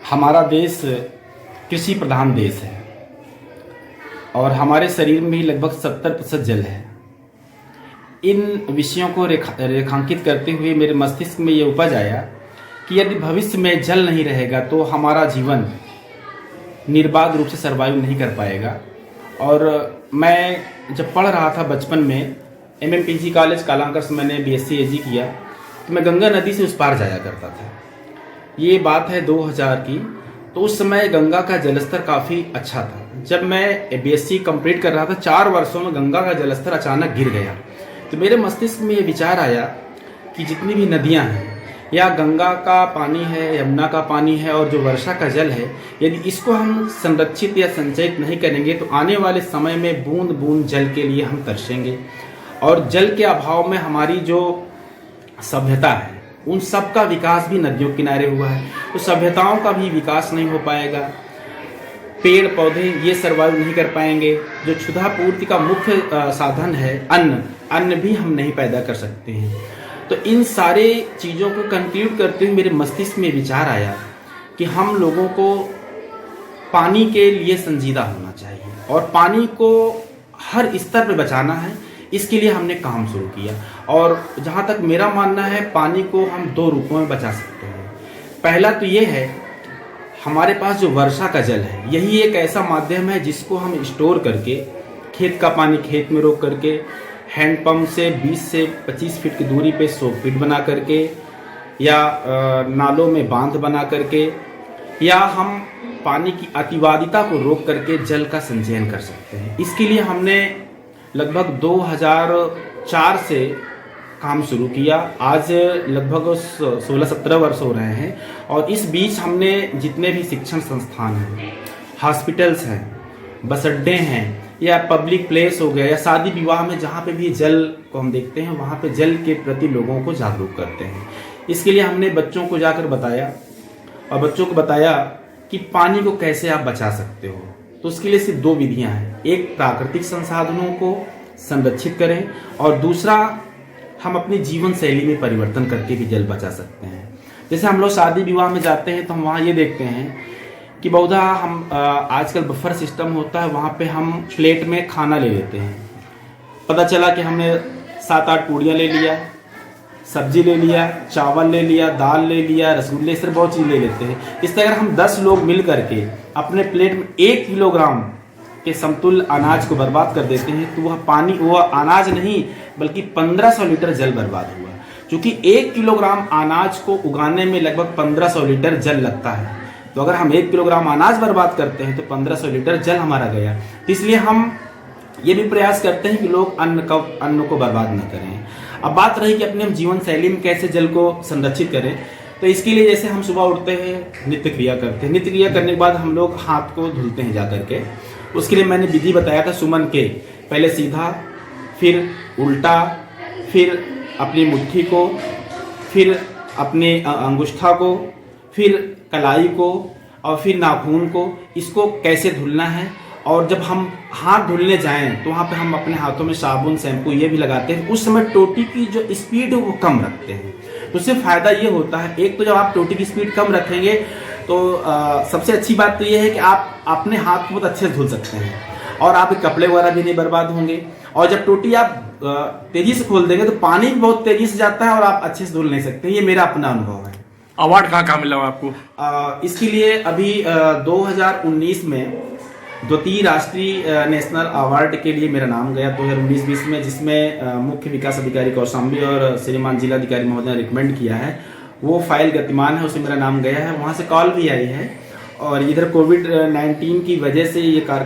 हमारा देश कृषि प्रधान देश है और हमारे शरीर में ही लगभग 70% जल है। इन विषयों को रेखांकित करते हुए मेरे मस्तिष्क में ये उपज आया कि यदि भविष्य में जल नहीं रहेगा तो हमारा जीवन निर्बाध रूप से सर्वाइव नहीं कर पाएगा। और मैं जब पढ़ रहा था बचपन में MMPG कॉलेज कालांकर से मैंने BSc AG किया, तो मैं गंगा नदी से उस पार जाया करता था। ये बात है 2000 की। तो उस समय गंगा का जलस्तर काफ़ी अच्छा था। जब मैं BSc कंप्लीट कर रहा था, 4 वर्षों में गंगा का जलस्तर अचानक गिर गया। तो मेरे मस्तिष्क में ये विचार आया कि जितनी भी नदियाँ हैं, या गंगा का पानी है, यमुना का पानी है और जो वर्षा का जल है, यदि इसको हम संरक्षित या संचयित नहीं करेंगे तो आने वाले समय में बूंद बूंद जल के लिए हम तरसेंगे। और जल के अभाव में हमारी जो सभ्यता है, उन सब का विकास भी नदियों के किनारे हुआ है, तो सभ्यताओं का भी विकास नहीं हो पाएगा। पेड़ पौधे ये सर्वाइव नहीं कर पाएंगे। जो क्षुधा पूर्ति का मुख्य साधन है अन्न भी हम नहीं पैदा कर सकते हैं। तो इन सारे चीज़ों को कंक्लूड करते हुए मेरे मस्तिष्क में विचार आया कि हम लोगों को पानी के लिए संजीदा होना चाहिए और पानी को हर स्तर पर बचाना है। इसके लिए हमने काम शुरू किया और जहाँ तक मेरा मानना है, पानी को हम 2 रूपों में बचा सकते हैं। पहला तो ये है, हमारे पास जो वर्षा का जल है, यही एक ऐसा माध्यम है जिसको हम स्टोर करके, खेत का पानी खेत में रोक करके, हैंडपम्प से 20 से 25 फीट की दूरी पे सोक पिट बना करके, या नालों में बांध बना करके, या हम पानी की अतिवादिता को रोक करके जल का संचयन कर सकते हैं। इसके लिए हमने लगभग 2004 से काम शुरू किया। आज लगभग 16-17 वर्ष हो रहे हैं और इस बीच हमने जितने भी शिक्षण संस्थान हैं, हॉस्पिटल्स हैं, बस अड्डे हैं, या पब्लिक प्लेस हो गया, या शादी विवाह में जहाँ पे भी जल को हम देखते हैं, वहाँ पे जल के प्रति लोगों को जागरूक करते हैं। इसके लिए हमने बच्चों को जाकर बताया और बच्चों को बताया कि पानी को कैसे आप बचा सकते हो। तो उसके लिए सिर्फ 2 विधियाँ हैं। एक, प्राकृतिक संसाधनों को संरक्षित करें, और दूसरा, हम अपनी जीवन शैली में परिवर्तन करके भी जल बचा सकते हैं। जैसे हम लोग शादी विवाह में जाते हैं तो हम वहाँ ये देखते हैं कि बहुधा हम आजकल बफर सिस्टम होता है, वहाँ पे हम प्लेट में खाना ले लेते हैं। पता चला कि हमने 7-8 पूड़ियाँ ले लिया, सब्जी ले लिया, चावल ले लिया, दाल ले लिया, रसगुल्ले, इस तरह बहुत चीज़ ले लेते हैं। इस तरह अगर हम 10 लोग मिल करके अपने प्लेट में 1 किलोग्राम के समतुल्य अनाज को बर्बाद कर देते हैं, तो वह अनाज नहीं बल्कि 1500 लीटर जल बर्बाद हुआ। क्योंकि 1 किलोग्राम अनाज को उगाने में लगभग 1500 लीटर जल लगता है। तो अगर हम 1 किलोग्राम अनाज बर्बाद करते हैं तो 1500 लीटर जल हमारा गया। इसलिए हम ये भी प्रयास करते हैं कि लोग अन्न को बर्बाद न करें। अब बात रही कि अपने हम जीवन शैली में कैसे जल को संरक्षित करें, तो इसके लिए जैसे हम सुबह उठते हैं, नित्य क्रिया करते हैं। नित्य क्रिया करने के बाद हम लोग हाथ को धुलते हैं जा करके। उसके लिए मैंने विधि बताया था सुमन के, पहले सीधा, फिर उल्टा, फिर अपनी मुट्ठी को, फिर अपने अंगुष्ठा को, फिर कलाई को और फिर नाखून को। इसको कैसे धुलना है। और जब हम हाथ धुलने जाएं तो वहाँ पे हम अपने हाथों में साबुन, शैम्पू ये भी लगाते हैं। उस समय टोटी की जो स्पीड है वो कम रखते हैं। तो उससे फ़ायदा ये होता है, एक तो जब आप टोटी की स्पीड कम रखेंगे तो सबसे अच्छी बात तो ये है कि आप अपने हाथ को बहुत अच्छे से धुल सकते हैं और आपके कपड़े वगैरह भी नहीं बर्बाद होंगे। और जब टोटी आप तेज़ी से खोल देंगे तो पानी भी बहुत तेज़ी से जाता है और आप अच्छे से धुल नहीं सकते। ये मेरा अपना अनुभव है। अवार्ड कहाँ मिला आपको? इसके लिए अभी 2019 में द्वितीय राष्ट्रीय नेशनल अवार्ड के लिए मेरा नाम गया 2019-20 में, जिसमें मुख्य विकास अधिकारी कौशाम्बी और श्रीमान जिलाधिकारी महोदय ने रिकमेंड किया है। वो फाइल गतिमान है, उसमें मेरा नाम गया है। वहाँ से कॉल भी आई है और इधर कोविड-19 की वजह से ये कार्य